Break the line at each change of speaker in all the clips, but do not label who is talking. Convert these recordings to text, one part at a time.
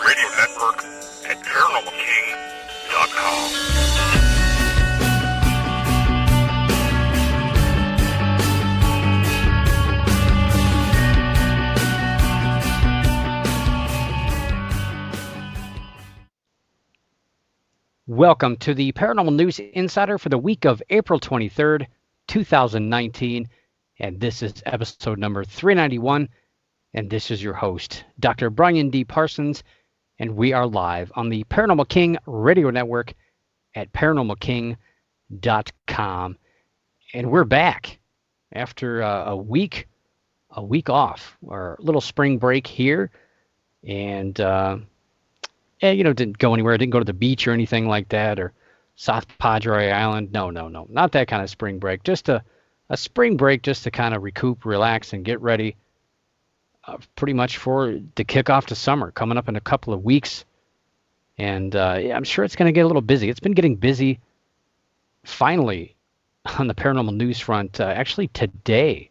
radio network at paranormalking.com.
Welcome to the Paranormal News Insider for the week of April 23rd, 2019, and this is episode number 391, and this is your host, Dr. Brian D. Parsons, and we are live on the Paranormal King radio network at paranormalking.com, and we're back after a week off, our little spring break here, and didn't go anywhere. Didn't go to the beach or anything like that, or South Padre Island. No. Not that kind of spring break. Just a spring break just to kind of recoup, relax, and get ready pretty much for the kickoff to summer coming up in a couple of weeks. And I'm sure it's going to get a little busy. It's been getting busy finally on the paranormal news front, actually today.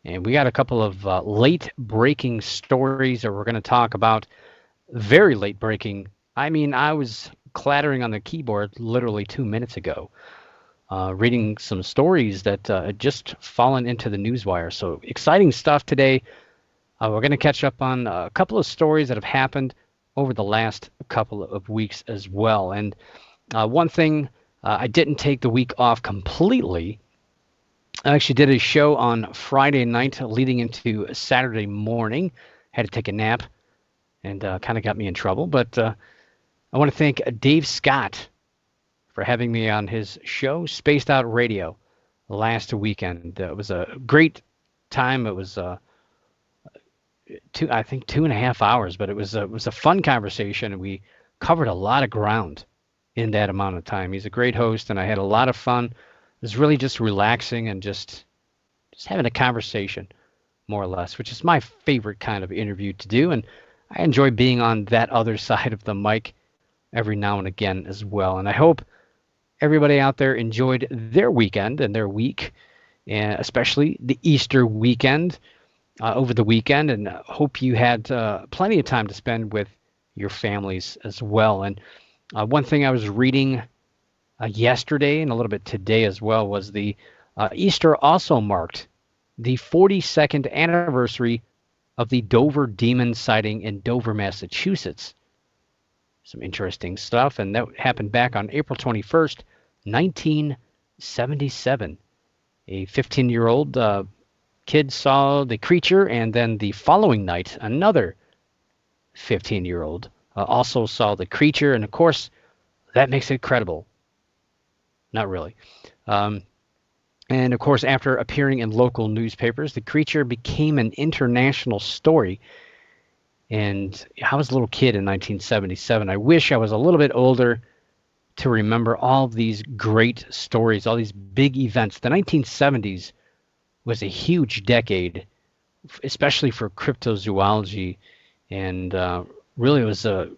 And we got a couple of late-breaking stories that we're going to talk about. Very late breaking. I mean, I was clattering on the keyboard literally 2 minutes ago, reading some stories that had just fallen into the newswire. So exciting stuff today. We're going to catch up on a couple of stories that have happened over the last couple of weeks as well. And one thing, I didn't take the week off completely. I actually did a show on Friday night leading into Saturday morning. Had to take a nap. And kind of got me in trouble. But I want to thank Dave Scott for having me on his show, Spaced Out Radio, last weekend. It was a great time. It was, 2.5 hours, but it was a fun conversation, and we covered a lot of ground in that amount of time. He's a great host, and I had a lot of fun. It was really just relaxing and just having a conversation, more or less, which is my favorite kind of interview to do. And I enjoy being on that other side of the mic every now and again as well. And I hope everybody out there enjoyed their weekend and their week, and especially the Easter weekend over the weekend. And hope you had plenty of time to spend with your families as well. And one thing I was reading yesterday and a little bit today as well was the Easter also marked the 42nd anniversary of the Dover demon sighting in Dover, Massachusetts. Some interesting stuff, and that happened back on April 21st, 1977. A 15-year-old kid saw the creature, and then the following night, another 15-year-old also saw the creature, and of course, that makes it credible. Not really. And of course, after appearing in local newspapers, the creature became an international story. And I was a little kid in 1977. I wish I was a little bit older to remember all of these great stories, all these big events. The 1970s was a huge decade, especially for cryptozoology. And really it was been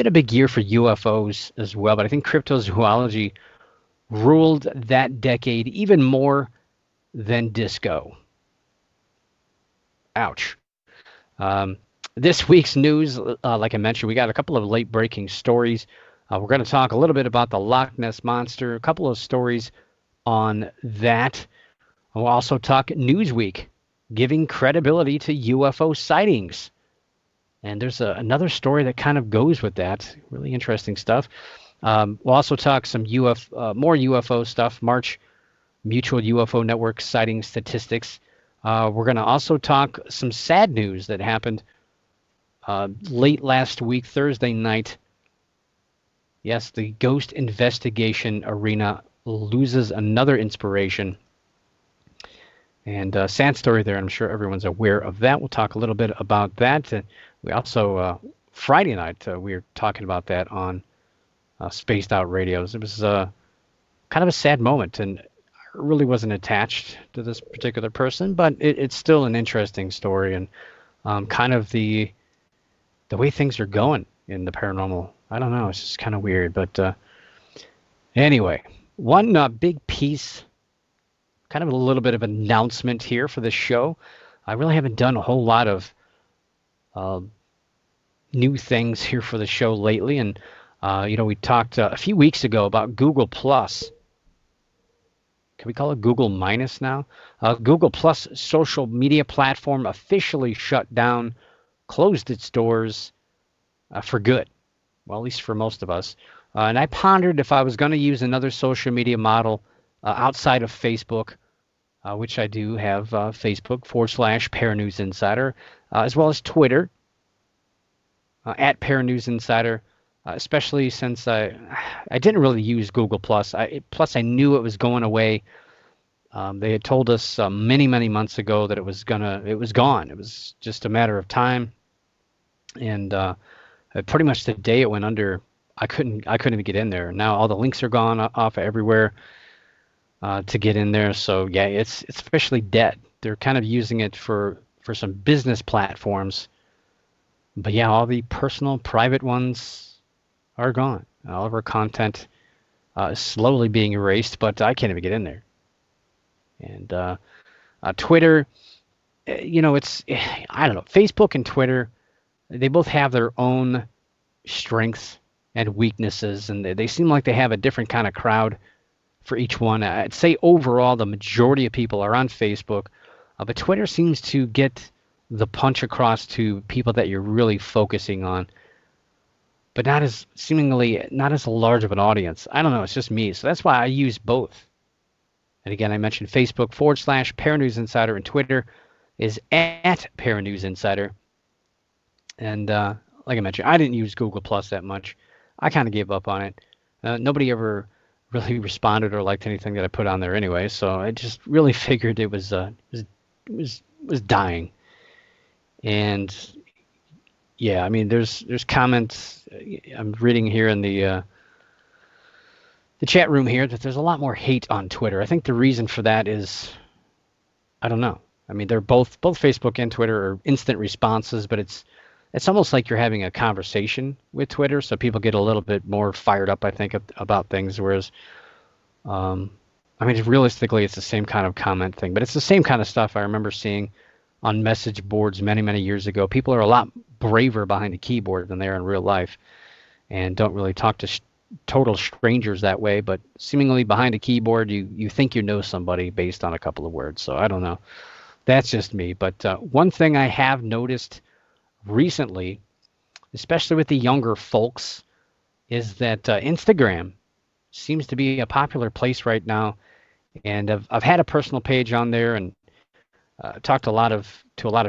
a big year for UFOs as well. But I think cryptozoology ruled that decade even more than disco. Ouch. This week's news, like I mentioned, we got a couple of late-breaking stories. We're going to talk a little bit about the Loch Ness Monster, a couple of stories on that. We'll also talk Newsweek, giving credibility to UFO sightings. And there's another story that kind of goes with that. Really interesting stuff. We'll also talk some more UFO stuff, March Mutual UFO Network sighting statistics. We're going to also talk some sad news that happened late last week, Thursday night. Yes, the ghost investigation arena loses another inspiration. And sad story there. I'm sure everyone's aware of that. We'll talk a little bit about that. We also, Friday night, we were talking about that on Spaced Out Radios. It was kind of a sad moment, and I really wasn't attached to this particular person, but it's still an interesting story, and kind of the way things are going in the paranormal. I don't know, it's just kind of weird, but anyway, one big piece, kind of a little bit of announcement here for this show. I really haven't done a whole lot of new things here for the show lately, and we talked a few weeks ago about Google Plus. Can we call it Google Minus now? Google Plus social media platform officially shut down, closed its doors for good. Well, at least for most of us. And I pondered if I was going to use another social media model outside of Facebook, which I do have Facebook /Paranews Insider, as well as Twitter at Paranews Insider, especially since I didn't really use Google Plus. Plus, I knew it was going away. They had told us many, many months ago that it was gone. It was just a matter of time. And pretty much the day it went under, I couldn't even get in there. Now all the links are gone off everywhere to get in there. So yeah, it's officially dead. They're kind of using it for some business platforms. But yeah, all the personal, private ones are gone. All of our content is slowly being erased, but I can't even get in there. And Twitter, it's, I don't know, Facebook and Twitter, they both have their own strengths and weaknesses, and they seem like they have a different kind of crowd for each one. I'd say overall the majority of people are on Facebook, but Twitter seems to get the punch across to people that you're really focusing on, but not as large of an audience. I don't know, it's just me. So that's why I use both. And again, I mentioned Facebook /Paranews Insider, and Twitter is at Paranews Insider. And like I mentioned, I didn't use Google Plus that much. I kind of gave up on it. Nobody ever really responded or liked anything that I put on there anyway, so I just really figured it was dying. And yeah, I mean, there's comments I'm reading here in the chat room here that there's a lot more hate on Twitter. I think the reason for that is, I don't know. I mean, they're both Facebook and Twitter are instant responses, but it's almost like you're having a conversation with Twitter, so people get a little bit more fired up, I think, about things. Whereas, I mean, realistically, it's the same kind of comment thing, but it's the same kind of stuff I remember seeing on message boards many, many years ago. People are a lot braver behind a keyboard than they are in real life, and don't really talk to total strangers that way. But seemingly behind a keyboard, you think you know somebody based on a couple of words. So I don't know. That's just me. But one thing I have noticed recently, especially with the younger folks, is that Instagram seems to be a popular place right now. And I've had a personal page on there, and talked to a lot of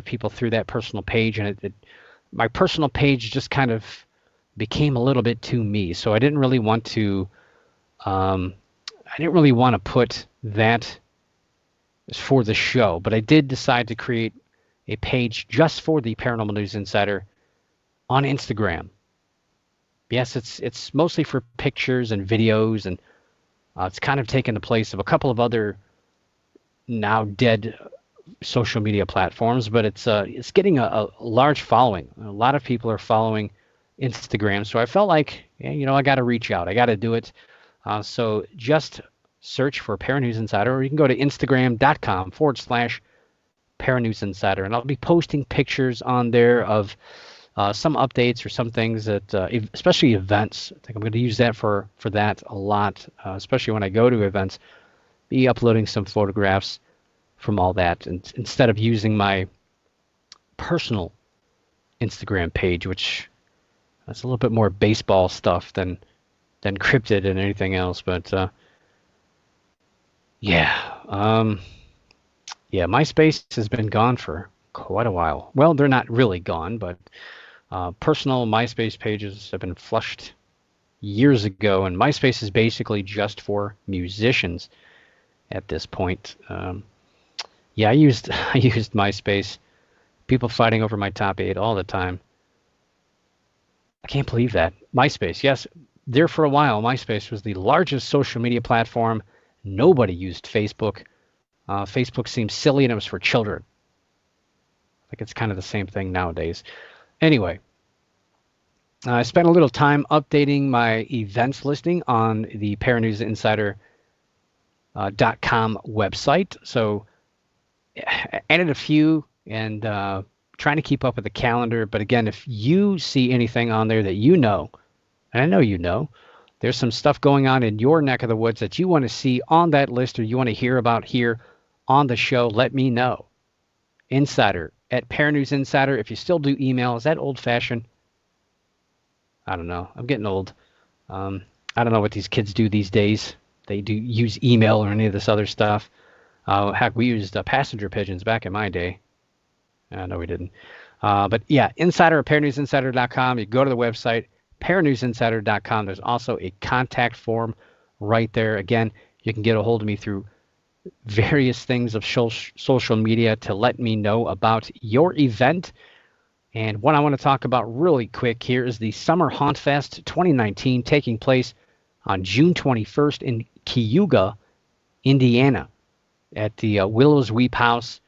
people through that personal page, and my personal page just kind of became a little bit too me. So I didn't really want to put that for the show, but I did decide to create a page just for the Paranormal News Insider on Instagram. Yes, it's mostly for pictures and videos, and it's kind of taken the place of a couple of other now dead social media platforms, but it's getting a large following. A lot of people are following Instagram, so I felt like, I got to reach out. I got to do it. So just search for Paranews Insider, or you can go to Instagram.com/Paranews Insider, and I'll be posting pictures on there of some updates or some things that, especially events. I think I'm going to use that for that a lot, especially when I go to events. Be uploading some photographs from all that, and instead of using my personal Instagram page, which that's a little bit more baseball stuff than cryptid and anything else. But MySpace has been gone for quite a while. Well, they're not really gone, but personal MySpace pages have been flushed years ago, and MySpace is basically just for musicians at this point. I used MySpace. People fighting over my top 8 all the time. I can't believe that. MySpace, yes, there for a while, MySpace was the largest social media platform. Nobody used Facebook. Facebook seemed silly, and it was for children. I think it's kind of the same thing nowadays. Anyway, I spent a little time updating my events listing on the ParanewsInsider.com website. So I added a few, and trying to keep up with the calendar. But again, if you see anything on there that you know, and I know you know, there's some stuff going on in your neck of the woods that you want to see on that list or you want to hear about here on the show, let me know. Insider at Paranews Insider. If you still do email, is that old fashioned? I don't know. I'm getting old. I don't know what these kids do these days. They do use email or any of this other stuff. Heck, we used passenger pigeons back in my day. No, we didn't. But yeah, Insider at paranewsinsider.com. You go to the website, paranewsinsider.com. There's also a contact form right there. Again, you can get a hold of me through various things of social media to let me know about your event. And what I want to talk about really quick here is the Summer Haunt Fest 2019 taking place on June 21st in Cayuga, Indiana, at the Willows Weep House.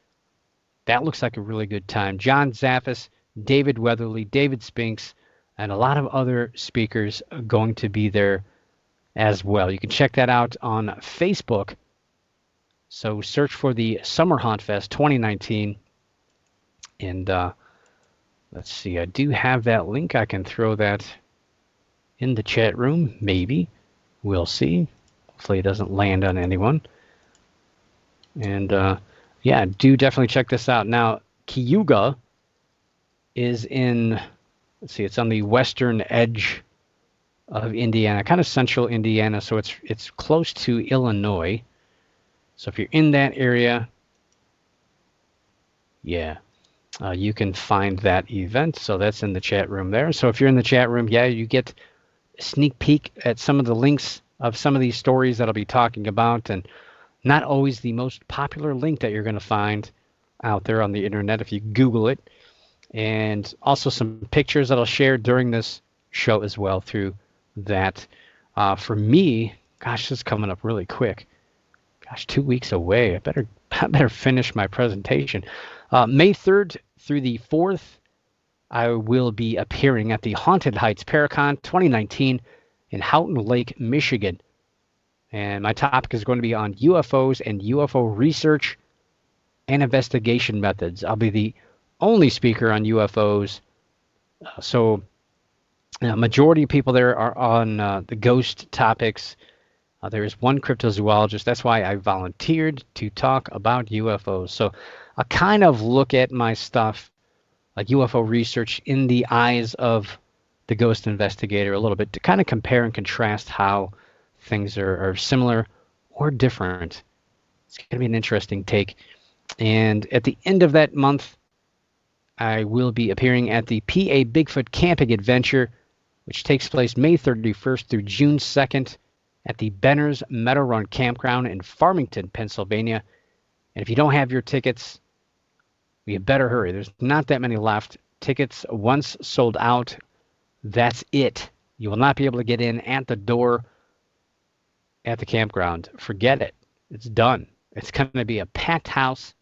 That looks like a really good time. John Zaffis, David Weatherly, David Spinks, and a lot of other speakers are going to be there as well. You can check that out on Facebook. So search for the Summer Haunt Fest 2019. And let's see, I do have that link. I can throw that in the chat room, maybe. We'll see. Hopefully it doesn't land on anyone. And yeah, do definitely check this out. Now, Cayuga is in, let's see, it's on the western edge of Indiana, kind of central Indiana, so it's close to Illinois. So if you're in that area, yeah, you can find that event. So that's in the chat room there. So if you're in the chat room, yeah, you get a sneak peek at some of the links of some of these stories that I'll be talking about, and not always the most popular link that you're going to find out there on the internet if you Google it. And also some pictures that I'll share during this show as well through that. For me, gosh, this is coming up really quick. Gosh, 2 weeks away. I better finish my presentation. May 3rd through the 4th, I will be appearing at the Haunted Heights Paracon 2019 in Houghton Lake, Michigan. And my topic is going to be on UFOs and UFO research and investigation methods. I'll be the only speaker on UFOs. So majority of people there are on the ghost topics. There is one cryptozoologist. That's why I volunteered to talk about UFOs. So I kind of look at my stuff, like UFO research, in the eyes of the ghost investigator a little bit to kind of compare and contrast how things are similar or different. It's going to be an interesting take. And at the end of that month, I will be appearing at the PA Bigfoot Camping Adventure, which takes place May 31st through June 2nd at the Benner's Meadow Run Campground in Farmington, Pennsylvania. And if you don't have your tickets, you better hurry. There's not that many left. Tickets, once sold out, that's it. You will not be able to get in at the door at the campground. Forget it. It's done. It's going to be a packed house.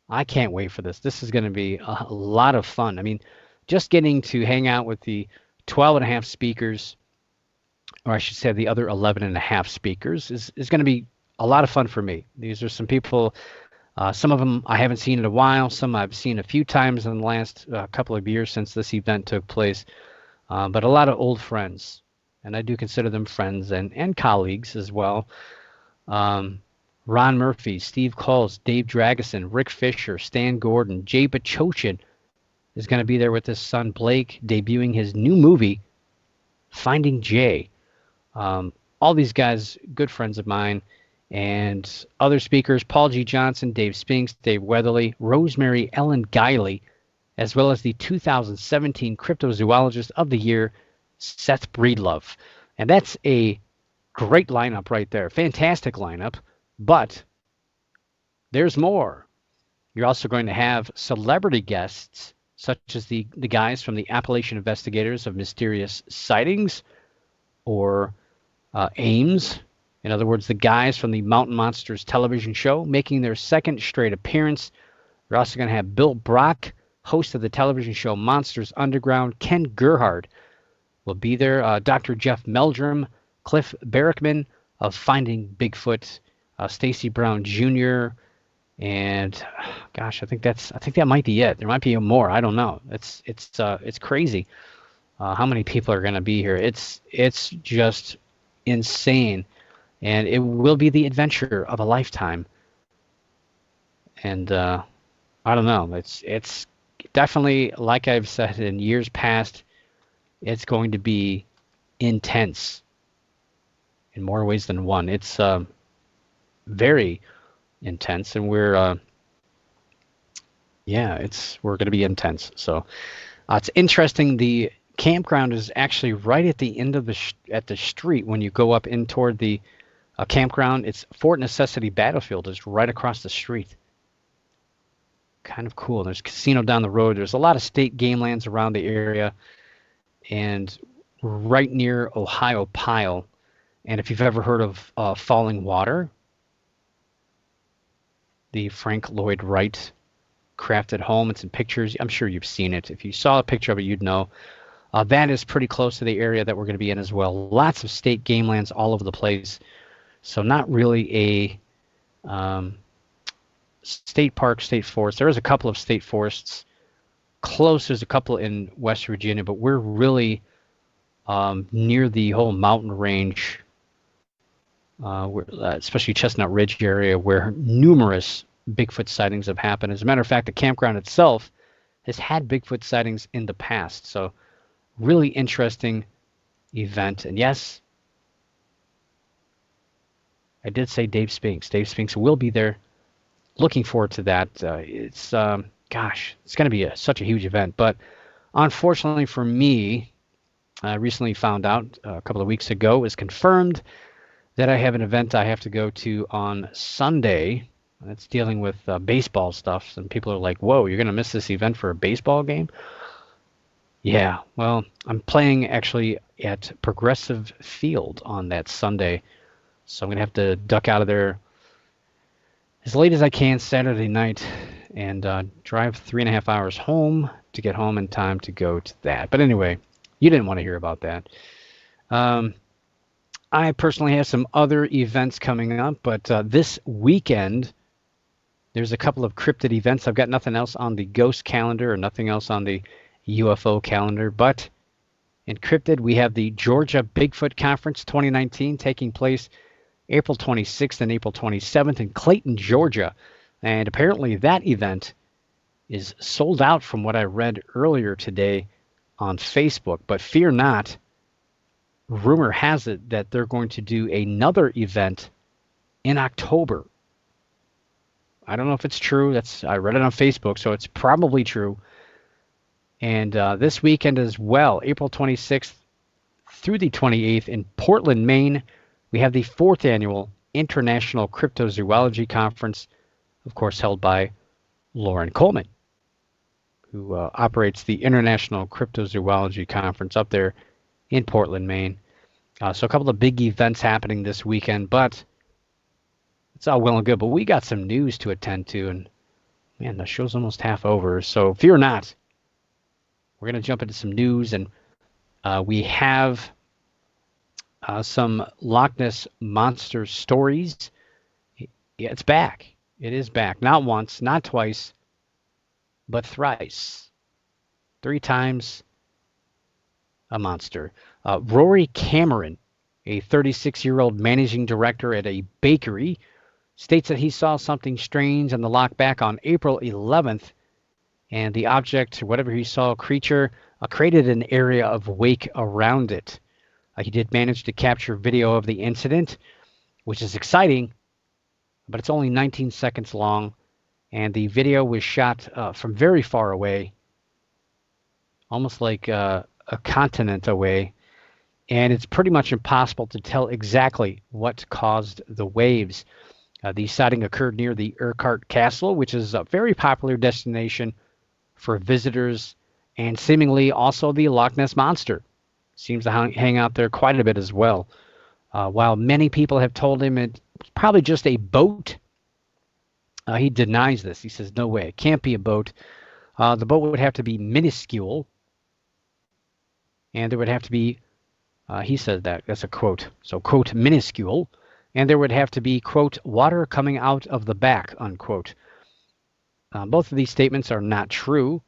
I can't wait for this. This is going to be a lot of fun. I mean, just getting to hang out with the 12 and a half speakers, or I should say the other 11 and a half speakers, is going to be a lot of fun for me. These are some people, some of them I haven't seen in a while, some I've seen a few times in the last couple of years since this event took place, but a lot of old friends, and I do consider them friends and colleagues as well. Ron Murphy, Steve Coles, Dave Drageson, Rick Fisher, Stan Gordon, Jay Bachochin is going to be there with his son Blake, debuting his new movie, Finding Jay. All these guys, good friends of mine, and other speakers, Paul G. Johnson, Dave Spinks, Dave Weatherly, Rosemary Ellen Guiley, as well as the 2017 Cryptozoologist of the Year, Seth Breedlove. And that's a great lineup right there. Fantastic lineup. But there's more. You're also going to have celebrity guests, such as the guys from the Appalachian Investigators of Mysterious Sightings, or Ames. In other words, the guys from the Mountain Monsters television show making their second straight appearance. You're also going to have Bill Brock, host of the television show Monsters Underground. Ken Gerhard will be there. Dr. Jeff Meldrum, Cliff Barrickman of Finding Bigfoot, Stacy Brown Jr., And gosh, I think that might be it. There might be more. I don't know. It's crazy how many people are going to be here. It's just insane, and it will be the adventure of a lifetime. And I don't know. It's definitely, like I've said in years past, it's going to be intense in more ways than one. It's very intense, and we're going to be intense. So it's interesting. The campground is actually right at the end of at the street when you go up in toward the campground. It's Fort Necessity Battlefield is right across the street. Kind of cool. There's a casino down the road. There's a lot of state game lands around the area, and right near Ohio Pile. And if you've ever heard of Falling Water, the Frank Lloyd Wright crafted home, it's in pictures. I'm sure you've seen it. If you saw a picture of it, you'd know. That is pretty close to the area that we're going to be in as well. Lots of state game lands all over the place. So not really a state park, state forest. There is a couple of state forests close. There's a couple in West Virginia, but we're really near the whole mountain range, especially Chestnut Ridge area, where numerous Bigfoot sightings have happened. As a matter of fact, the campground itself has had Bigfoot sightings in the past. So really interesting event. And yes, I did say Dave Spinks. Dave Spinks will be there. Looking forward to that. It's going to be such a huge event. But unfortunately for me, I recently found out a couple of weeks ago, it was confirmed that I have an event I have to go to on Sunday. That's dealing with baseball stuff. And people are like, whoa, you're going to miss this event for a baseball game? Yeah, well, I'm playing actually at Progressive Field on that Sunday. So I'm going to have to duck out of there as late as I can Saturday night and drive 3.5 hours home to get home in time to go to that. But anyway, you didn't want to hear about that. I personally have some other events coming up, but this weekend, there's a couple of cryptid events. I've got nothing else on the ghost calendar or nothing else on the UFO calendar, but in cryptid, we have the Georgia Bigfoot Conference 2019 taking place April 26th and April 27th in Clayton, Georgia. And apparently that event is sold out from what I read earlier today on Facebook. But fear not, rumor has it that they're going to do another event in October. I don't know if it's true. I read it on Facebook, so it's probably true. And this weekend as well, April 26th through the 28th in Portland, Maine, we have the 4th annual International Cryptozoology Conference, of course held by Lauren Coleman, who operates the International Cryptozoology Conference up there in Portland, Maine. So a couple of big events happening this weekend, but it's all well and good. But we got some news to attend to, and man, the show's almost half over. So fear not. We're going to jump into some news, and we have some Loch Ness Monster stories. Yeah, it's back. It is back. Not once, not twice, but thrice. 3 times a monster. Rory Cameron, a 36-year-old managing director at a bakery, states that he saw something strange on the loch back on April 11th, and the object, whatever he saw, creature, created an area of wake around it. He did manage to capture video of the incident, which is exciting, but it's only 19 seconds long, and the video was shot from very far away, almost like a continent away, and it's pretty much impossible to tell exactly what caused the waves. The sighting occurred near the Urquhart Castle, which is a very popular destination for visitors, and seemingly also the Loch Ness Monster seems to hang out there quite a bit as well. While many people have told him it's probably just a boat, he denies this. He says, no way, it can't be a boat. The boat would have to be minuscule, and there would have to be, he said that's a quote, so quote, minuscule, and there would have to be, quote, water coming out of the back, unquote. Both of these statements are not true,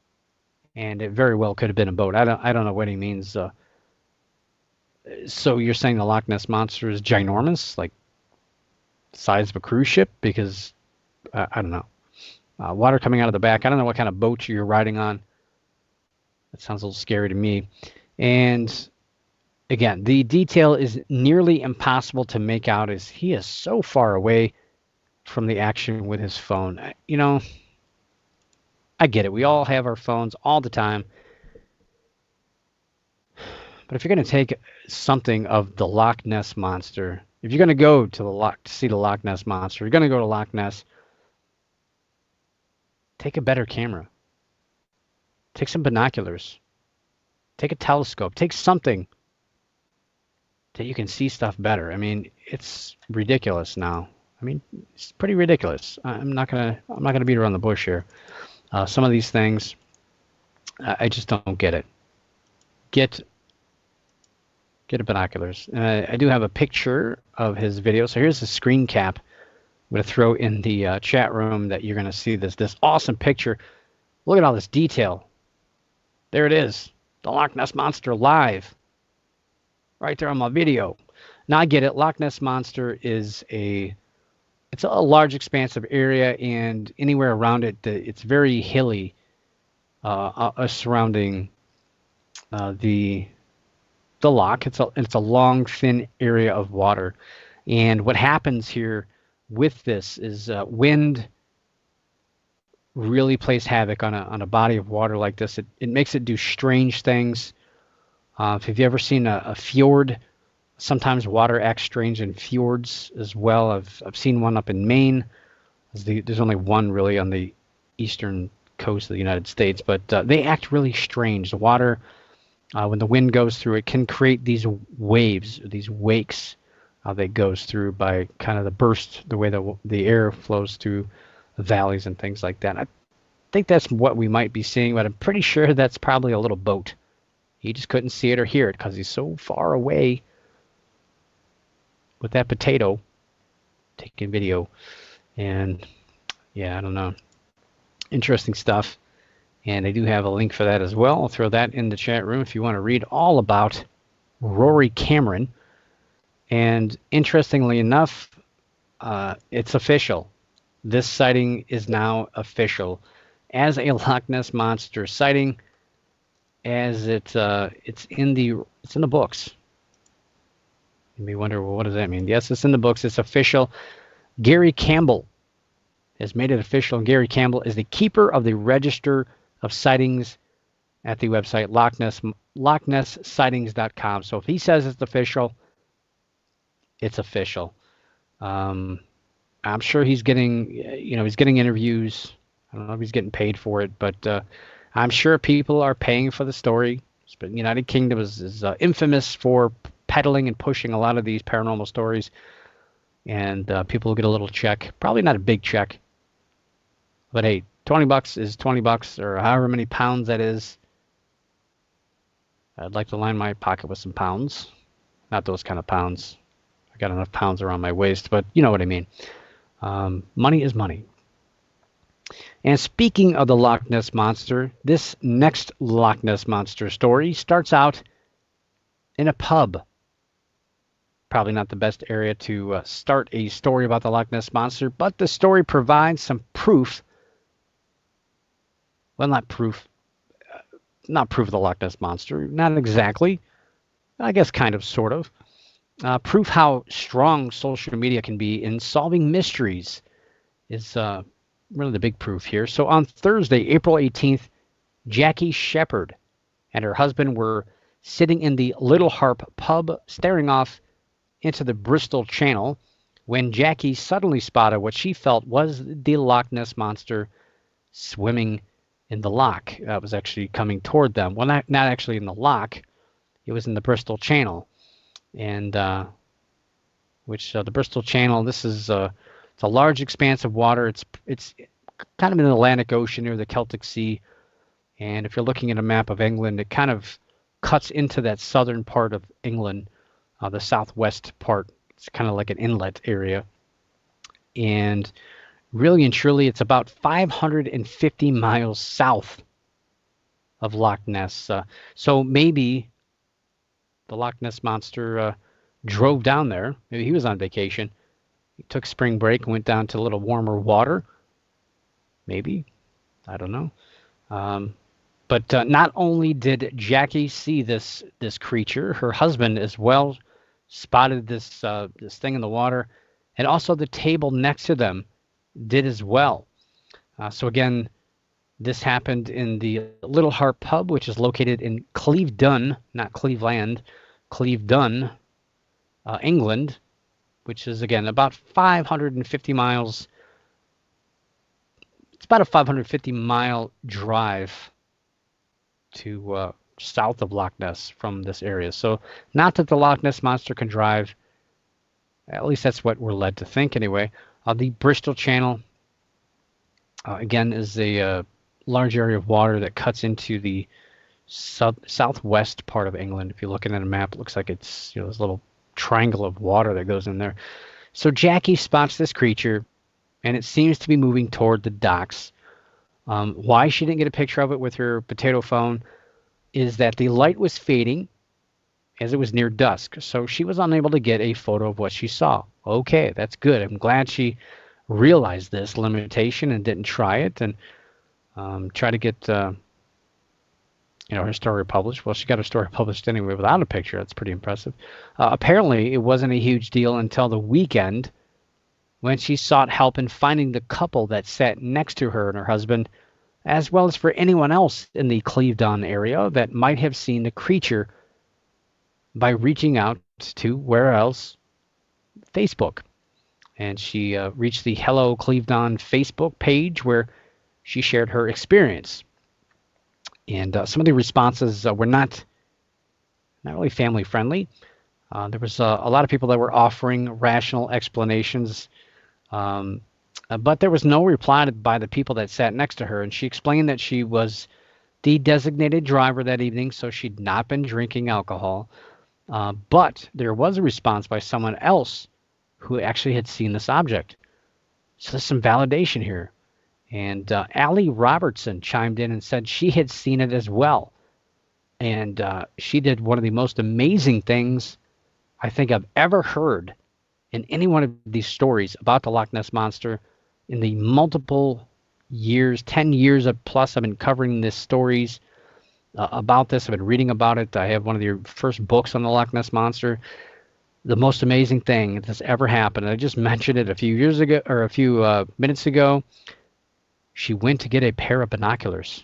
and it very well could have been a boat. I don't know what he means. So you're saying the Loch Ness Monster is ginormous, like the size of a cruise ship? Because I don't know. Water coming out of the back. I don't know what kind of boat you're riding on. That sounds a little scary to me. And again, the detail is nearly impossible to make out as he is so far away from the action with his phone. You know, I get it. We all have our phones all the time. But if you're going to take something of the Loch Ness Monster, if you're going to go to to see the Loch Ness Monster, you're going to go to Loch Ness, take a better camera. Take some binoculars. Take a telescope. Take something that you can see stuff better. I mean, it's ridiculous now. I mean, it's pretty ridiculous. I'm not gonna beat around the bush here. Some of these things, I just don't get it. Get a binoculars. I do have a picture of his video. So here's the screen cap. I'm gonna throw in the chat room that you're gonna see this awesome picture. Look at all this detail. There it is, the Loch Ness Monster live, right there on my video. Now I get it. Loch Ness Monster is it's a large expansive area, and anywhere around it, it's very hilly, surrounding the loch. It's a long, thin area of water, and what happens here with this is wind really plays havoc on a body of water like this. It makes it do strange things. If you've ever seen a fjord, sometimes water acts strange in fjords as well. I've seen one up in Maine. There's only one really on the eastern coast of the United States, but they act really strange. The water, when the wind goes through, it can create these waves, these wakes that goes through by kind of the way the air flows through valleys and things like that. I think that's what we might be seeing, but I'm pretty sure that's probably a little boat. He just couldn't see it or hear it because he's so far away with that potato taking video. And yeah, I don't know. Interesting stuff. And I do have a link for that as well. I'll throw that in the chat room if you want to read all about Rory Cameron. And interestingly enough, it's official. This sighting is now official as a Loch Ness Monster sighting, as it's in the books. You may wonder, well, what does that mean? Yes, it's in the books. It's official. Gary Campbell has made it official. Gary Campbell is the keeper of the Register of Sightings at the website LochNessSightings.com. So if he says it's official, it's official. I'm sure he's getting, he's getting interviews. I don't know if he's getting paid for it, but I'm sure people are paying for the story. The United Kingdom is infamous for peddling and pushing a lot of these paranormal stories, and people will get a little check. Probably not a big check, but hey, $20 is $20, or however many pounds that is. I'd like to line my pocket with some pounds. Not those kind of pounds. I got enough pounds around my waist, but you know what I mean. Money is money. And speaking of the Loch Ness Monster, this next Loch Ness Monster story starts out in a pub. Probably not the best area to start a story about the Loch Ness Monster, but the story provides some proof. Well, not proof of the Loch Ness Monster. Not exactly. I guess kind of, sort of. Proof how strong social media can be in solving mysteries is really the big proof here. So on Thursday, April 18th, Jackie Shepherd and her husband were sitting in the Little Harp pub staring off into the Bristol Channel when Jackie suddenly spotted what she felt was the Loch Ness Monster swimming in the loch. That was actually coming toward them. Well, not actually in the loch. It was in the Bristol Channel. And the Bristol Channel, this is it's a large expanse of water. It's kind of in the Atlantic Ocean near the Celtic Sea. And if you're looking at a map of England, it kind of cuts into that southern part of England, the southwest part. It's kind of like an inlet area. And Really and truly, it's about 550 miles south of Loch Ness. So maybe the Loch Ness Monster drove down there. Maybe he was on vacation. He took spring break and went down to a little warmer water. Maybe. I don't know. Um, but not only did Jackie see this creature, her husband as well spotted this thing in the water, and also the table next to them did as well. So again, this happened in the Little Harp Pub, which is located in Clevedon, not Cleveland, Clevedon, England, which is again about 550 miles. It's about a 550-mile drive to south of Loch Ness from this area. So not that the Loch Ness Monster can drive. At least that's what we're led to think anyway. The Bristol Channel, again, is a large area of water that cuts into the southwest part of England. If you're looking at a map, it looks like it's this little triangle of water that goes in there. So Jackie spots this creature, and it seems to be moving toward the docks. Why she didn't get a picture of it with her potato phone is that the light was fading as it was near dusk, so she was unable to get a photo of what she saw. Okay, that's good. I'm glad she realized this limitation and didn't try it and try to get her story published. Well, she got her story published anyway without a picture. That's pretty impressive. Apparently, it wasn't a huge deal until the weekend when she sought help in finding the couple that sat next to her and her husband, as well as for anyone else in the Clevedon area that might have seen the creature by reaching out to where else? Facebook. And she reached the Hello Clevedon Facebook page where she shared her experience. And some of the responses were not really family friendly. There was a lot of people that were offering rational explanations, but there was no reply by the people that sat next to her. And she explained that she was the designated driver that evening, so she'd not been drinking alcohol. But there was a response by someone else who actually had seen this object. So there's some validation here. And Allie Robertson chimed in and said she had seen it as well. And she did one of the most amazing things I think I've ever heard in any one of these stories about the Loch Ness Monster in the multiple years, 10 years plus I've been covering these stories about this. I've been reading about it. I have one of the first books on the Loch Ness Monster. The most amazing thing that's ever happened, I just mentioned it a few years ago, or a few minutes ago. She went to get a pair of binoculars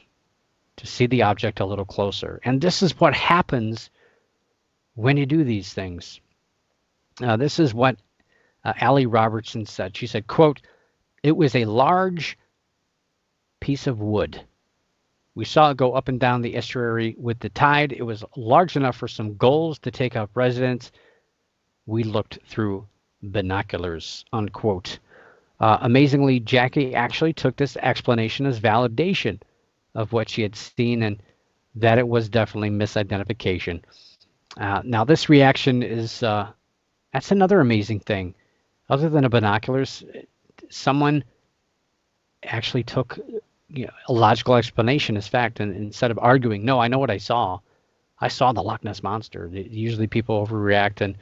to see the object a little closer. And this is what happens when you do these things. This is what Allie Robertson said. She said, quote, "It was a large piece of wood. We saw it go up and down the estuary with the tide. It was large enough for some gulls to take up residence. We looked through binoculars," unquote. Amazingly, Jackie actually took this explanation as validation of what she had seen and that it was definitely misidentification. Now, this reaction is, that's another amazing thing. Other than the binoculars, someone actually took a logical explanation as fact, and instead of arguing, no, I know what I saw the Loch Ness Monster. Usually people overreact and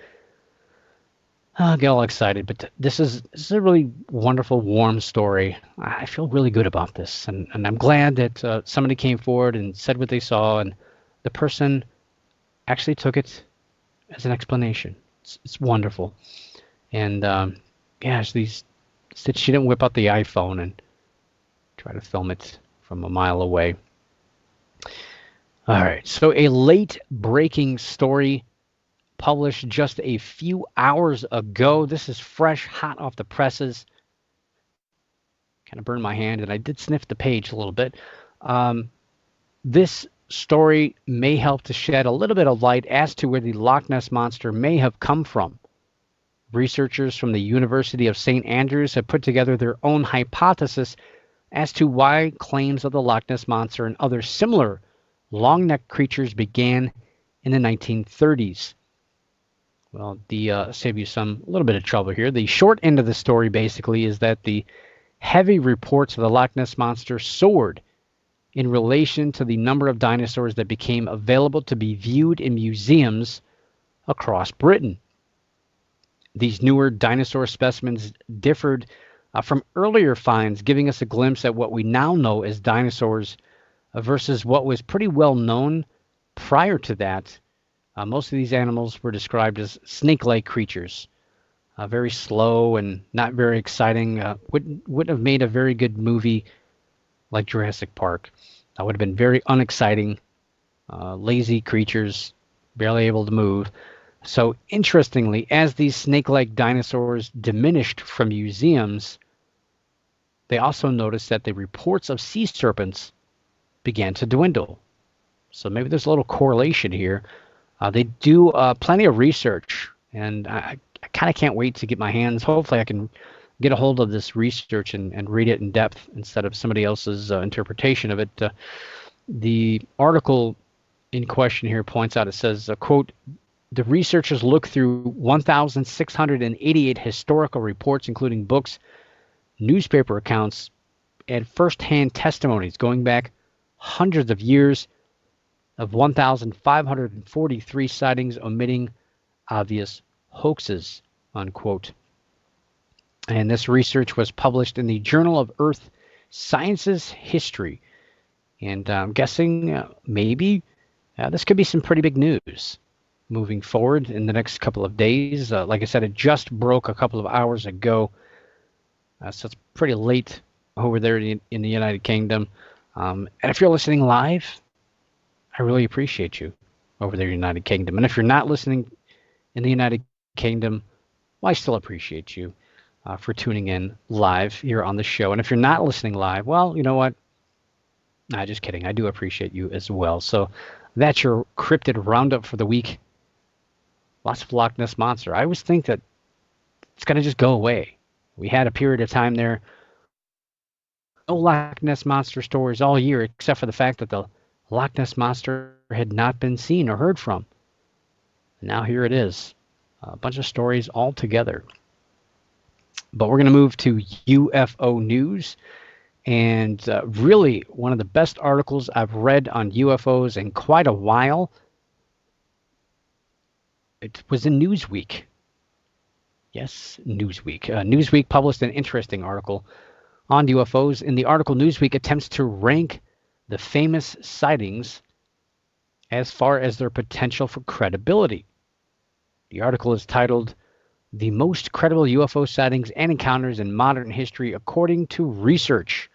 get all excited, but this is a really wonderful, warm story. I feel really good about this, and I'm glad that somebody came forward and said what they saw, and the person actually took it as an explanation. It's wonderful. And she didn't whip out the iPhone and try to film it from a mile away. All right, so a late breaking story published just a few hours ago. This is fresh, hot off the presses. Kind of burned my hand, and I did sniff the page a little bit. This story may help to shed a little bit of light as to where the Loch Ness Monster may have come from. Researchers from the University of St. Andrews have put together their own hypothesis as to why claims of the Loch Ness Monster and other similar long-necked creatures began in the 1930s. Well, save you a little bit of trouble here. The short end of the story basically is that the heavy reports of the Loch Ness Monster soared in relation to the number of dinosaurs that became available to be viewed in museums across Britain. These newer dinosaur specimens differed from earlier finds, giving us a glimpse at what we now know as dinosaurs versus what was pretty well known prior to that. Most of these animals were described as snake-like creatures, very slow and not very exciting. Wouldn't have made a very good movie like Jurassic Park. That would have been very unexciting, lazy creatures, barely able to move. So interestingly, as these snake-like dinosaurs diminished from museums, they also noticed that the reports of sea serpents began to dwindle. So maybe there's a little correlation here. They do plenty of research, and I kind of can't wait to get my hands. Hopefully I can get a hold of this research and read it in depth instead of somebody else's interpretation of it. The article in question here points out, it says, quote, the researchers looked through 1,688 historical reports, including books, newspaper accounts, and first-hand testimonies going back hundreds of years of 1,543 sightings, omitting obvious hoaxes, unquote. And this research was published in the Journal of Earth Sciences History. And I'm guessing maybe this could be some pretty big news moving forward in the next couple of days. Like I said, it just broke a couple of hours ago. So it's pretty late over there in the United Kingdom. And if you're listening live, I really appreciate you over there in the United Kingdom. And if you're not listening in the United Kingdom, well, I still appreciate you for tuning in live here on the show. And if you're not listening live, well, you know what? Nah, just kidding. I do appreciate you as well. So that's your cryptid roundup for the week. Lots of Loch Ness Monster. I always think that it's going to just go away. We had a period of time there. No Loch Ness Monster stories all year, except for the fact that the Loch Ness Monster had not been seen or heard from. And now here it is. A bunch of stories all together. But we're going to move to UFO news. And really, one of the best articles I've read on UFOs in quite a while. It was in Newsweek. Yes, Newsweek. Newsweek published an interesting article on UFOs. In the article, Newsweek attempts to rank the famous sightings as far as their potential for credibility. The article is titled, The Most Credible UFO Sightings and Encounters in Modern History According to Research.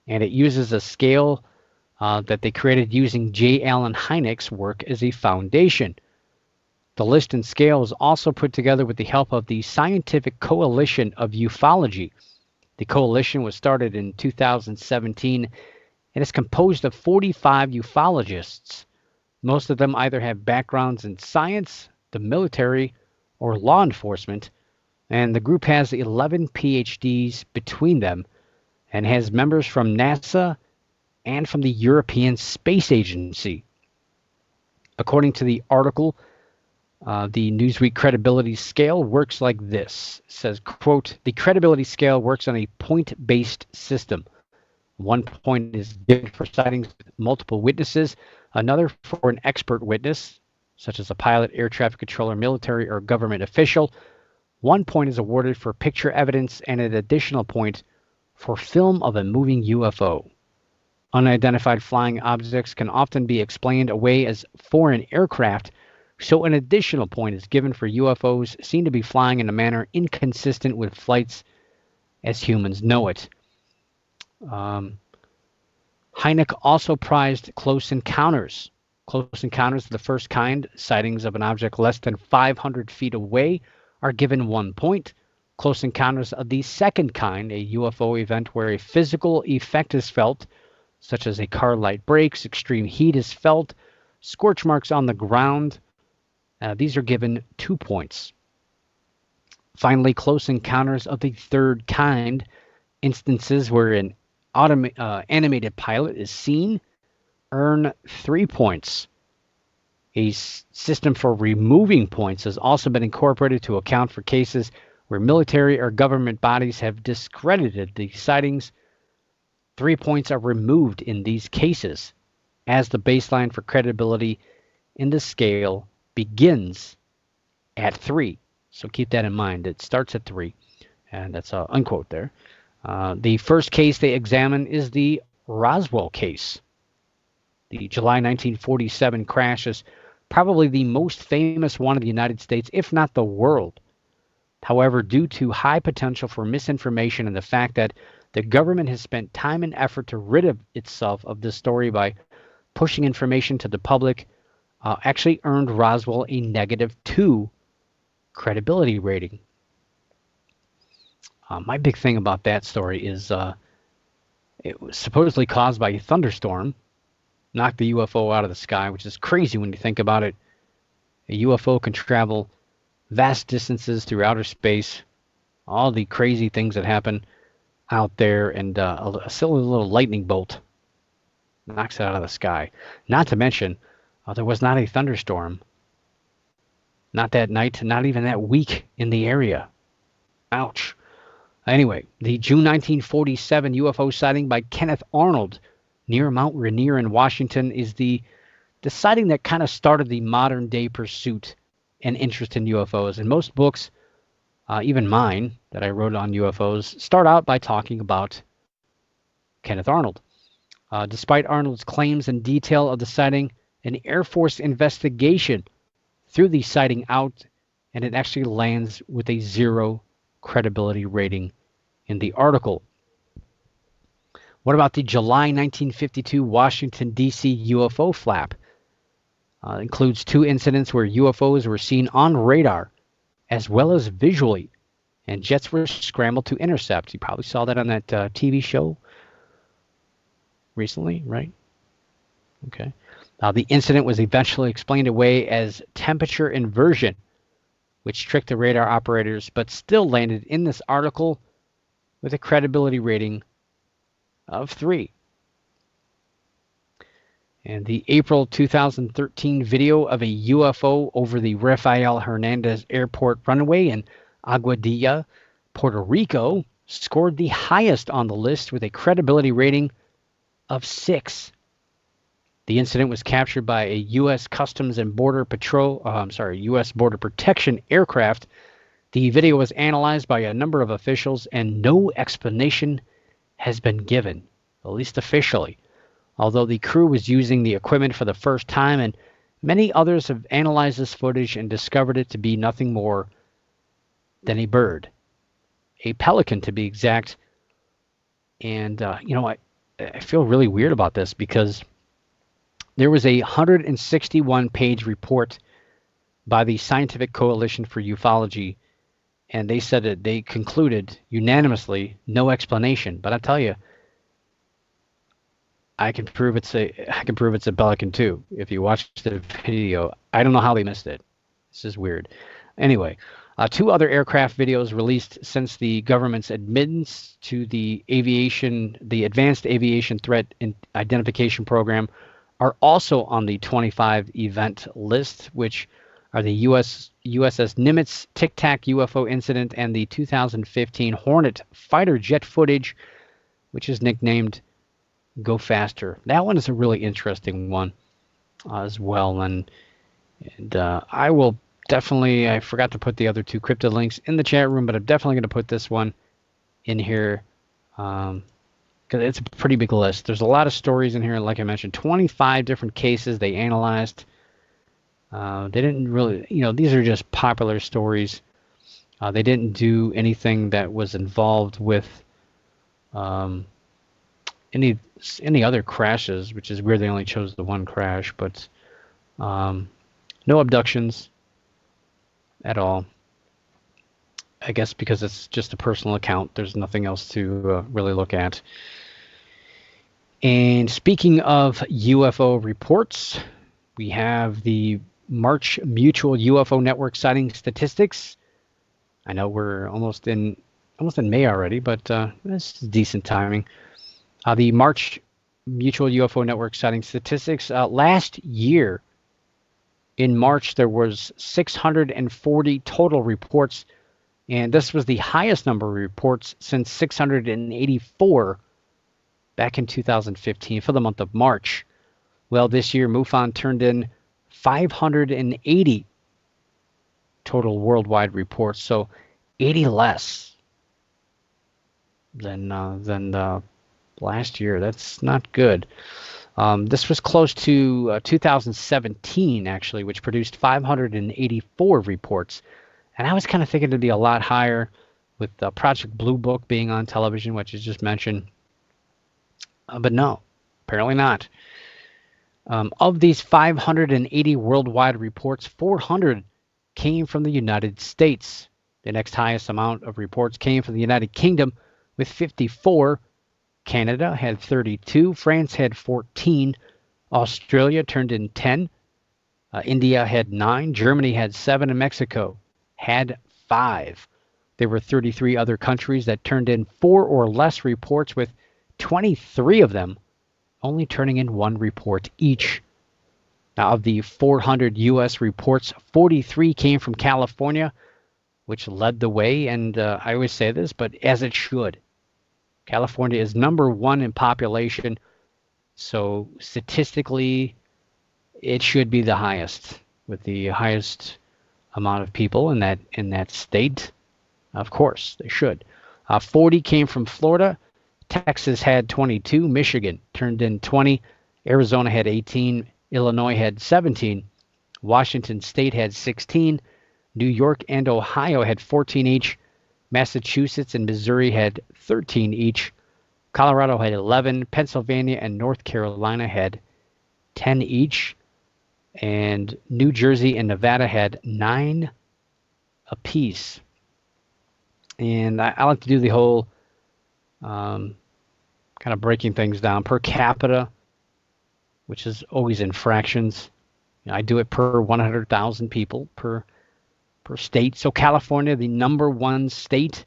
And it uses a scale that they created using J. Allen Hynek's work as a foundation. The list and scale is also put together with the help of the Scientific Coalition of Ufology. The coalition was started in 2017 and is composed of 45 ufologists. Most of them either have backgrounds in science, the military, or law enforcement, and the group has 11 PhDs between them and has members from NASA and from the European Space Agency. According to the article, the Newsweek credibility scale works like this. It says, quote, the credibility scale works on a point-based system. 1 point is given for sightings with multiple witnesses, another for an expert witness, such as a pilot, air traffic controller, military, or government official. 1 point is awarded for picture evidence and an additional point for film of a moving UFO. Unidentified flying objects can often be explained away as foreign aircraft, so an additional point is given for UFOs seen to be flying in a manner inconsistent with flights as humans know it. Hynek also prized close encounters. Close encounters of the first kind, sightings of an object less than 500 feet away, are given 1 point. Close encounters of the second kind, a UFO event where a physical effect is felt, such as a car light breaks, extreme heat is felt, scorch marks on the ground, these are given 2 points. Finally, close encounters of the third kind, instances where an animated pilot is seen, earn 3 points. A system for removing points has also been incorporated to account for cases where military or government bodies have discredited the sightings. 3 points are removed in these cases, as the baseline for credibility in the scale begins at 3. So keep that in mind. It starts at 3, and that's an unquote there. The first case they examine is the Roswell case. The July 1947 crash is probably the most famous one in the United States, if not the world. However, due to high potential for misinformation and the fact that the government has spent time and effort to rid itself of this story by pushing information to the public, actually earned Roswell a -2 credibility rating. My big thing about that story is it was supposedly caused by a thunderstorm, knocked the UFO out of the sky, which is crazy when you think about it. A UFO can travel vast distances through outer space, all the crazy things that happen out there, and a silly little lightning bolt knocks it out of the sky. Not to mention, there was not a thunderstorm, not that night, not even that week in the area. Ouch. Anyway, the June 1947 UFO sighting by Kenneth Arnold near Mount Rainier in Washington is the sighting that kind of started the modern day pursuit and interest in UFOs. And most books, even mine that I wrote on UFOs, start out by talking about Kenneth Arnold. Despite Arnold's claims and detail of the sighting, an Air Force investigation threw the sighting out, and it actually lands with a 0 credibility rating in the article. What about the July 1952 Washington, D.C. UFO flap? Includes 2 incidents where UFOs were seen on radar as well as visually, and jets were scrambled to intercept. You probably saw that on that TV show recently, right? Okay. The incident was eventually explained away as temperature inversion, which tricked the radar operators, but still landed in this article with a credibility rating of 3. And the April 2013 video of a UFO over the Rafael Hernandez Airport runway in Aguadilla, Puerto Rico, scored the highest on the list with a credibility rating of 6. The incident was captured by a U.S. Customs and Border U.S. Border Protection aircraft. The video was analyzed by a number of officials, and no explanation has been given, at least officially. Although the crew was using the equipment for the first time, and many others have analyzed this footage and discovered it to be nothing more than a bird. A pelican, to be exact. And, I feel really weird about this because there was a 161-page report by the Scientific Coalition for Ufology, and they said that they concluded unanimously no explanation. But I tell you, I can prove it's a pelican too. If you watch the video, I don't know how they missed it. This is weird. Anyway, 2 other aircraft videos released since the government's admittance to the Advanced Aviation Threat Identification Program are also on the 25 event list, which are the USS Nimitz Tic Tac UFO incident and the 2015 Hornet fighter jet footage, which is nicknamed Go Faster. That one is a really interesting one as well. And I will definitely, I forgot to put the other 2 cryptid links in the chat room, but I'm definitely going to put this one in here because it's a pretty big list. There's a lot of stories in here. Like I mentioned, 25 different cases they analyzed. They didn't really, these are just popular stories. They didn't do anything that was involved with any other crashes, which is weird. They only chose the one crash, but no abductions at all. I guess because it's just a personal account, there's nothing else to really look at. And speaking of UFO reports, we have the March Mutual UFO Network sighting statistics. I know we're almost in May already, but this is decent timing. The March Mutual UFO Network sighting statistics. Last year, in March, there was 640 total reports And this was the highest number of reports since 684 back in 2015 for the month of March. Well, this year, MUFON turned in 580 total worldwide reports, so 80 less than last year. That's not good. This was close to 2017, actually, which produced 584 reports. And I was kind of thinking it'd be a lot higher with Project Blue Book being on television, which is just mentioned. But no, apparently not. Of these 580 worldwide reports, 400 came from the United States. The next highest amount of reports came from the United Kingdom with 54. Canada had 32. France had 14. Australia turned in 10. India had 9. Germany had 7. And Mexico had 5. There were 33 other countries that turned in 4 or less reports, with 23 of them only turning in 1 report each. Now, of the 400 U.S. reports, 43 came from California, which led the way. And I always say this, but as it should. California is number 1 in population, so statistically, it should be the highest, with the highest amount of people in that state. Of course, they should. 40 came from Florida. Texas had 22. Michigan turned in 20. Arizona had 18. Illinois had 17. Washington State had 16. New York and Ohio had 14 each. Massachusetts and Missouri had 13 each. Colorado had 11. Pennsylvania and North Carolina had 10 each. And New Jersey and Nevada had 9 apiece. And I like to do the whole kind of breaking things down per capita, which is always in fractions. I do it per 100,000 people per state. So California, the number 1 state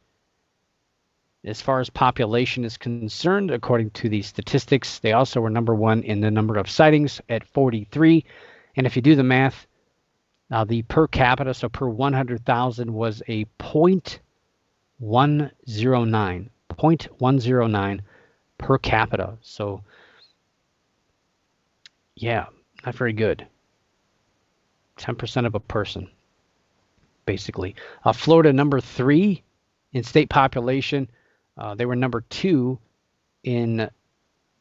as far as population is concerned, according to the statistics. They also were number 1 in the number of sightings at 43. And if you do the math, the per capita, so per 100,000, was a 0.109. 0.109 per capita. So, yeah, not very good. 10% of a person, basically. Florida, number 3 in state population. They were number 2 in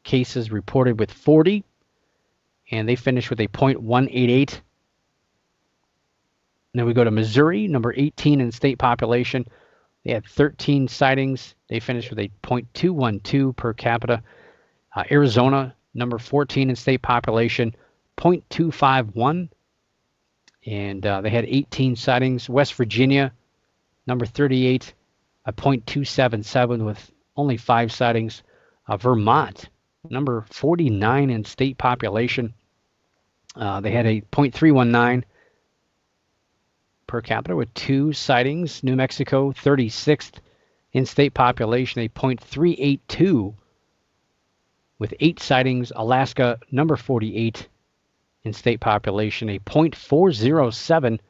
cases reported with 40, and they finished with a 0.188. Then we go to Missouri, number 18 in state population. They had 13 sightings. They finished with a 0.212 per capita. Arizona, number 14 in state population, 0.251. And they had 18 sightings. West Virginia, number 38, a 0.277 with only 5 sightings. Vermont, number 49 in state population. They had a 0.319 per capita with 2 sightings. New Mexico, 36th in state population, a 0.382 with 8 sightings. Alaska, number 48 in state population, a 0.407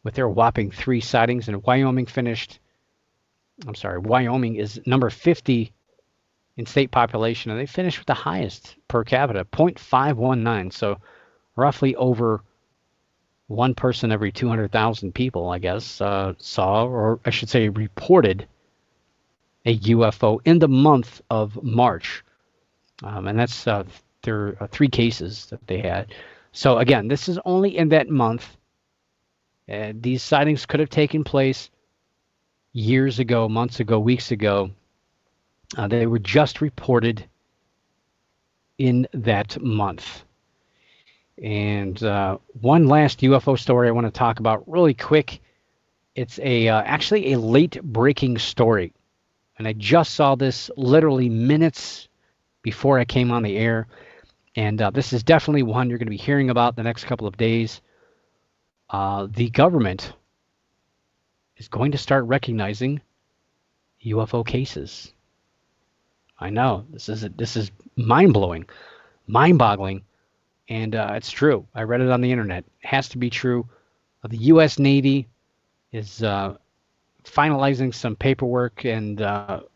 with their whopping 3 sightings. And Wyoming is number 50 in state population, and they finished with the highest per capita, 0.519. So roughly over 1 person every 200,000 people, I guess, saw, or I should say reported, a UFO in the month of March. And that's there are 3 cases that they had. So again, this is only in that month. These sightings could have taken place years ago, months ago, weeks ago. They were just reported in that month. And one last UFO story I want to talk about really quick. It's actually a late breaking story. And I just saw this literally minutes before I came on the air. And this is definitely one you're going to be hearing about the next couple of days. The government is going to start recognizing UFO cases. I know, this is mind-blowing, mind-boggling, and it's true. I read it on the internet. It has to be true. The U.S. Navy is finalizing some paperwork and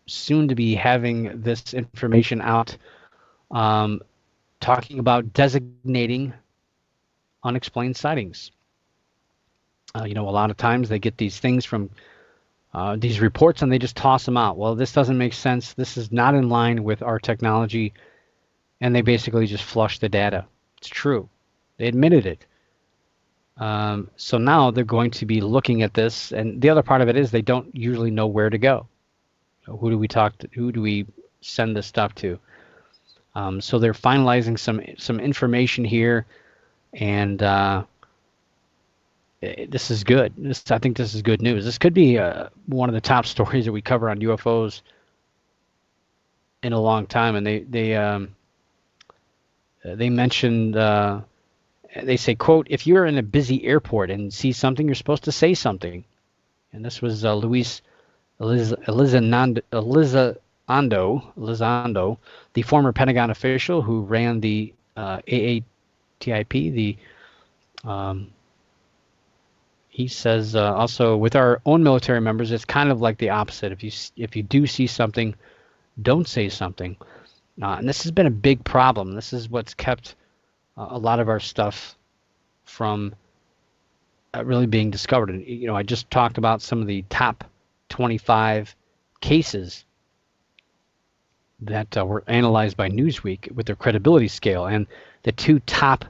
soon to be having this information out, talking about designating unexplained sightings. A lot of times they get these things from these reports and they just toss them out. Well, this doesn't make sense. This is not in line with our technology. And they basically just flush the data. It's true. They admitted it. So now they're going to be looking at this. And the other part of it is they don't usually know where to go. Who do we talk to? Who do we send this stuff to? So they're finalizing some information here. And this is good. I think this is good news. This could be one of the top stories that we cover on UFOs in a long time. And they mentioned, they say, quote, if you're in a busy airport and see something, you're supposed to say something. And this was Luis Elizondo, the former Pentagon official who ran the AATIP. He says also, with our own military members, it's kind of like the opposite. If you do see something, don't say something. And this has been a big problem. This is what's kept a lot of our stuff from really being discovered. And, I just talked about some of the top 25 cases that were analyzed by Newsweek with their credibility scale. And the two top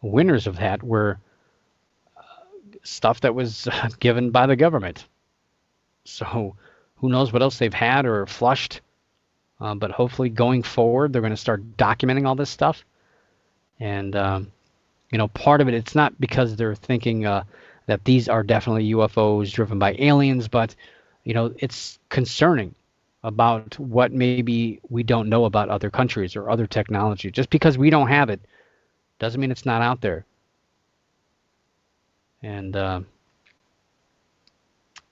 winners of that were stuff that was given by the government. So who knows what else they've had or flushed. But hopefully going forward, they're going to start documenting all this stuff. And, part of it, it's not because they're thinking that these are definitely UFOs driven by aliens, but, it's concerning about what maybe we don't know about other countries or other technology. Just because we don't have it doesn't mean it's not out there. And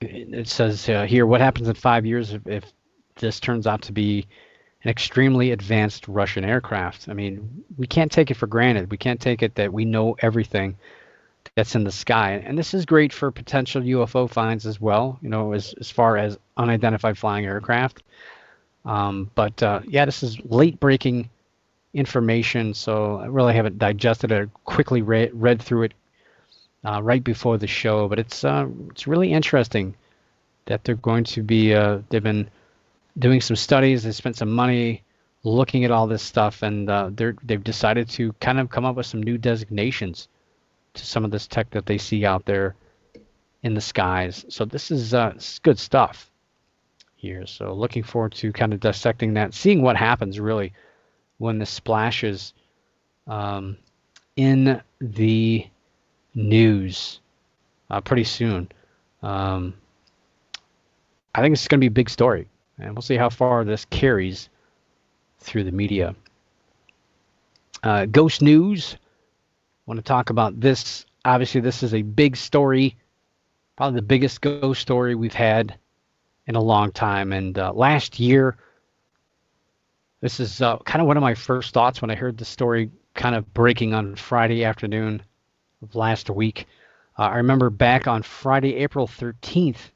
it says here, what happens in 5 years if this turns out to be an extremely advanced Russian aircraft? I mean, we can't take it for granted. We can't take it that we know everything that's in the sky. And this is great for potential UFO finds as well, as far as unidentified flying aircraft. But this is late breaking information, so I really haven't digested it. I quickly read through it right before the show, but it's really interesting that they're going to be they've been doing some studies. They spent some money looking at all this stuff, and they've decided to kind of come up with some new designations to some of this tech that they see out there in the skies. So this is good stuff here. So looking forward to kind of dissecting that, seeing what happens really when this splashes in the news pretty soon. I think it's going to be a big story, and we'll see how far this carries through the media. Ghost news. I want to talk about this. Obviously, this is a big story, probably the biggest ghost story we've had in a long time. And last year, this is kind of one of my first thoughts when I heard the story kind of breaking on Friday afternoon of last week. I remember back on Friday, April 13th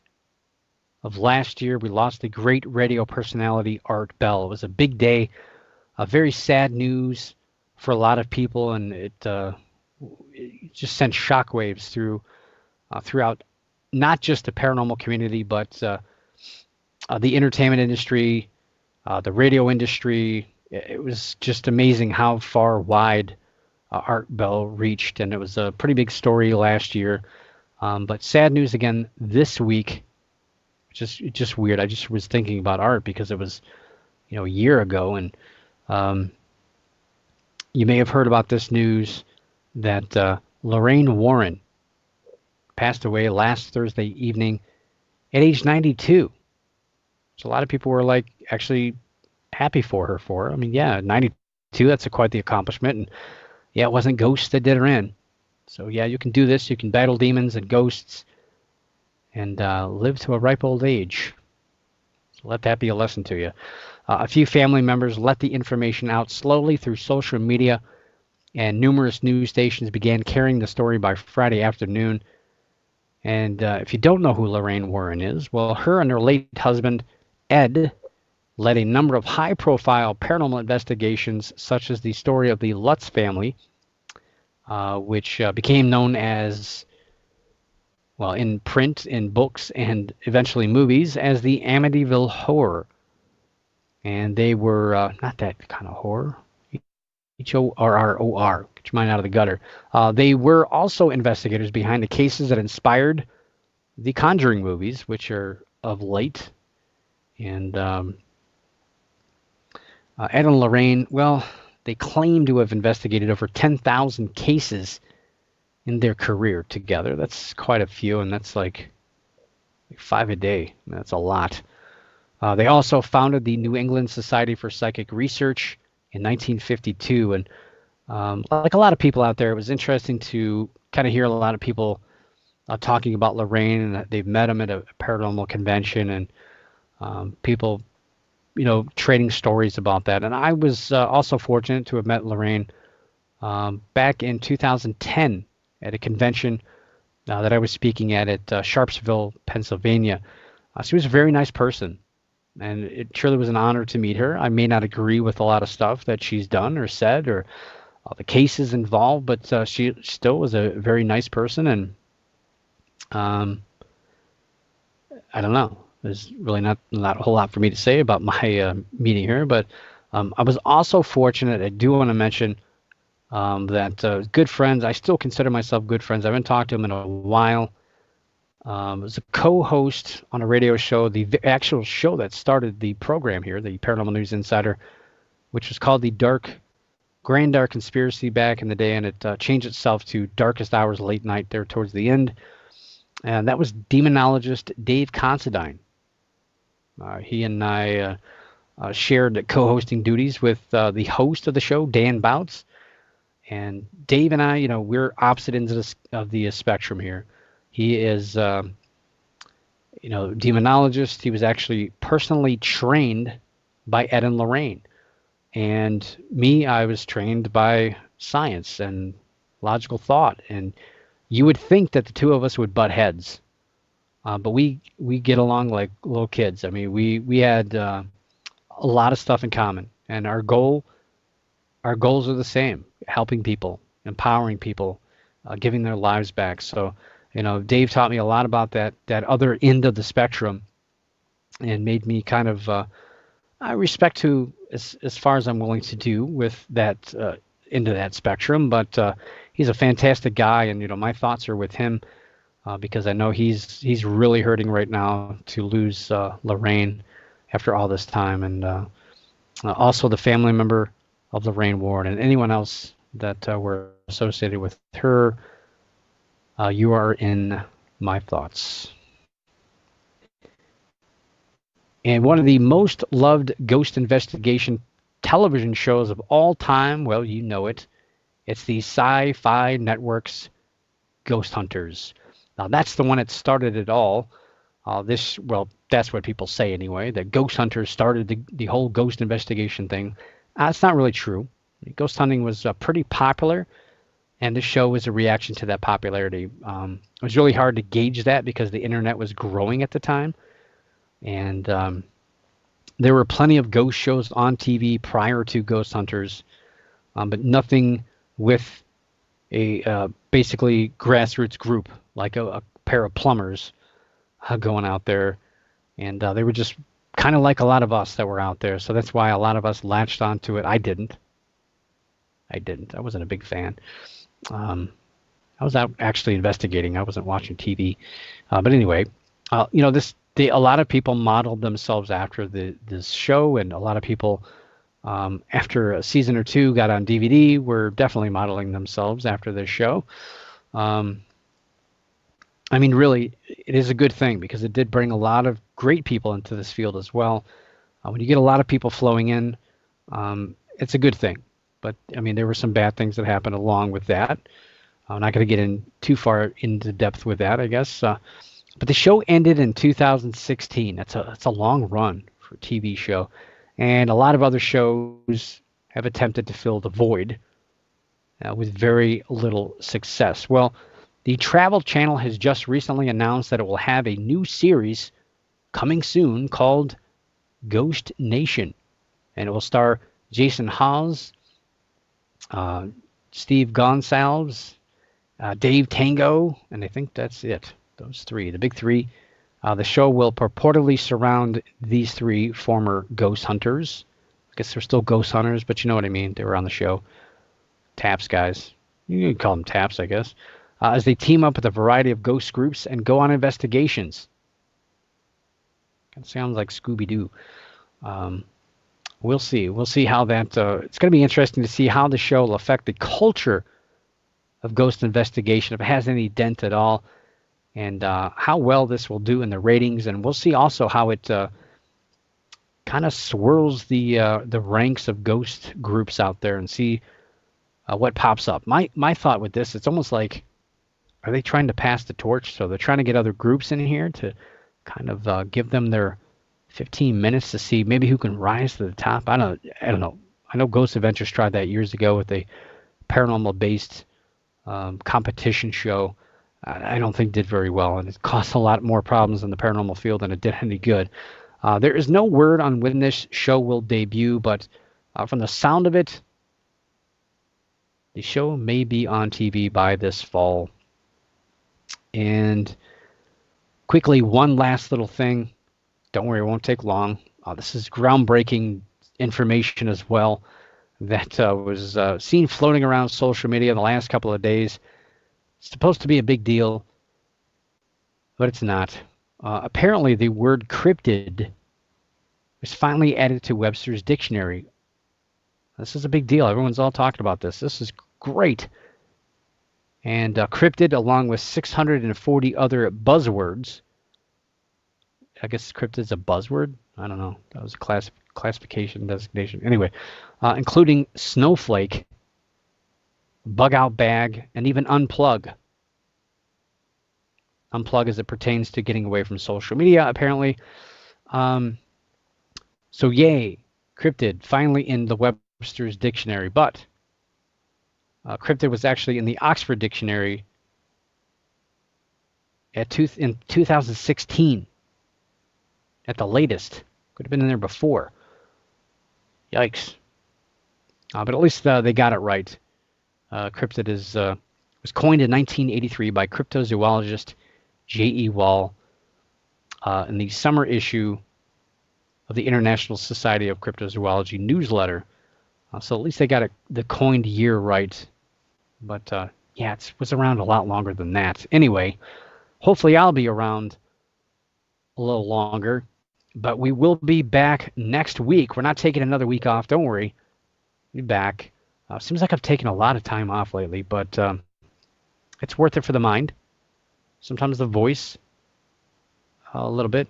of last year, we lost the great radio personality Art Bell. It was a big day, very sad news for a lot of people, and it just sent shockwaves throughout not just the paranormal community, but the entertainment industry, the radio industry. It was just amazing how far wide Art Bell reached, and it was a pretty big story last year. But sad news again this week. Just weird. I just was thinking about Art because it was, a year ago, and you may have heard about this news that Lorraine Warren passed away last Thursday evening at age 92. So a lot of people were actually happy for her. I mean, yeah, 92, that's quite the accomplishment. And yeah, it wasn't ghosts that did her in. So yeah, you can do this. You can battle demons and ghosts and live to a ripe old age. So let that be a lesson to you. A few family members let the information out slowly through social media, and numerous news stations began carrying the story by Friday afternoon. And if you don't know who Lorraine Warren is, well, her and her late husband, Ed, led a number of high-profile paranormal investigations, such as the story of the Lutz family, which became known as, well, in print, in books, and eventually movies, as the Amityville Horror. And they were not that kind of horror. Horror. Get your mind out of the gutter. They were also investigators behind the cases that inspired the Conjuring movies, which are of late. And Ed and Lorraine, well, they claim to have investigated over 10,000 cases in their career together. That's quite a few, and that's like 5 a day. That's a lot. They also founded the New England Society for Psychic Research in 1952. And like a lot of people out there, it was interesting to kind of hear a lot of people talking about Lorraine, and that they've met him at a paranormal convention, and people, trading stories about that. And I was also fortunate to have met Lorraine back in 2010 at a convention that I was speaking at Sharpsville, Pennsylvania. She was a very nice person, and it truly was an honor to meet her. I may not agree with a lot of stuff that she's done or said, or the cases involved, but she still was a very nice person. And I don't know. There's really not a whole lot for me to say about my meeting her, but I was also fortunate. I do want to mention that good friends. I still consider myself good friends. I haven't talked to him in a while. Was a co-host on a radio show, the actual show that started the program here, the Paranormal News Insider, which was called the Grand Dark Conspiracy back in the day, and it changed itself to Darkest Hours Late Night there towards the end. And that was demonologist Dave Considine. He and I shared co-hosting duties with the host of the show, Dan Bouts. And Dave and I, we're opposite ends of the spectrum here. He is, demonologist. He was actually personally trained by Ed and Lorraine. And me, I was trained by science and logical thought. And you would think that the two of us would butt heads. But we get along like little kids. I mean, we had a lot of stuff in common. And our goals are the same: helping people, empowering people, giving their lives back. So, Dave taught me a lot about that other end of the spectrum, and made me kind of I respect who as far as I'm willing to do with that into that spectrum. But he's a fantastic guy, and my thoughts are with him because I know he's really hurting right now to lose Lorraine after all this time, and also the family member of Lorraine Warren and anyone else that were associated with her. You are in my thoughts. And one of the most loved ghost investigation television shows of all time, well, you know it. It's the Sci-Fi Network's Ghost Hunters. Now, that's the one that started it all. That's what people say anyway, that Ghost Hunters started the whole ghost investigation thing. It's not really true. Ghost hunting was pretty popular, and this show was a reaction to that popularity. It was really hard to gauge that because the internet was growing at the time. And there were plenty of ghost shows on TV prior to Ghost Hunters, but nothing with a basically grassroots group like a pair of plumbers going out there. And they were just kind of like a lot of us that were out there. So that's why a lot of us latched onto it. I didn't. I wasn't a big fan. I was out actually investigating. I wasn't watching TV. But anyway, a lot of people modeled themselves after this show, and a lot of people, after a season or two got on DVD, were definitely modeling themselves after this show. I mean, really, it is a good thing because it did bring a lot of great people into this field as well. When you get a lot of people flowing in, it's a good thing. But, I mean, there were some bad things that happened along with that. I'm not going to get in too far into depth with that, I guess. But the show ended in 2016. That's a long run for a TV show. And a lot of other shows have attempted to fill the void with very little success. Well, The Travel Channel has just recently announced that it will have a new series coming soon called Ghost Nation, and it will star Jason Hawes, Steve Gonsalves, Dave Tango, and I think that's it. Those three, the big three. The show will purportedly surround these three former ghost hunters. I guess they're still ghost hunters, but you know what I mean. They were on the show. Taps guys. You can call them Taps, I guess. As they team up with a variety of ghost groups and go on investigations. Kind of sounds like Scooby-Doo. We'll see. We'll see how that... it's going to be interesting to see how the show will affect the culture of ghost investigation, if it has any dent at all, and how well this will do in the ratings. And we'll see also how it kind of swirls the ranks of ghost groups out there and see what pops up. My thought with this, it's almost like, are they trying to pass the torch? So they're trying to get other groups in here to kind of give them their 15 minutes to see maybe who can rise to the top. I don't know. I know Ghost Adventures tried that years ago with a paranormal-based competition show. I don't think did very well, and it caused a lot more problems in the paranormal field than it did any good. There is no word on when this show will debut, but from the sound of it, the show may be on TV by this fall. And quickly, one last little thing. Don't worry, it won't take long. This is groundbreaking information as well that was seen floating around social media in the last couple of days. It's supposed to be a big deal, but it's not. Apparently, the word cryptid was finally added to Webster's dictionary. This is a big deal. Everyone's all talking about this. This is great. And cryptid, along with 640 other buzzwords. I guess cryptid's a buzzword. I don't know. That was a classification designation. Anyway, including snowflake, bug out bag, and even unplug. Unplug as it pertains to getting away from social media, apparently. So yay, cryptid, finally in the Webster's dictionary. But cryptid was actually in the Oxford Dictionary in 2016. At the latest. Could have been in there before. Yikes. But at least they got it right. Cryptid was coined in 1983 by cryptozoologist J.E. Wall in the summer issue of the International Society of Cryptozoology newsletter. So at least they got the coined year right. But yeah, it was around a lot longer than that. Anyway, hopefully I'll be around a little longer. But we will be back next week. We're not taking another week off. Don't worry. We'll be back. Seems like I've taken a lot of time off lately, but it's worth it for the mind. Sometimes the voice, a little bit.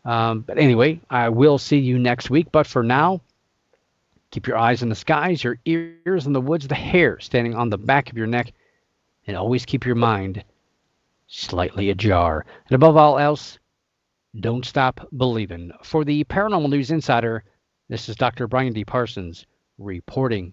But anyway, I will see you next week. But for now, keep your eyes in the skies, your ears in the woods, the hair standing on the back of your neck, and always keep your mind slightly ajar. And above all else, don't stop believing. For the Paranormal News Insider, this is Dr. Brian D. Parsons reporting.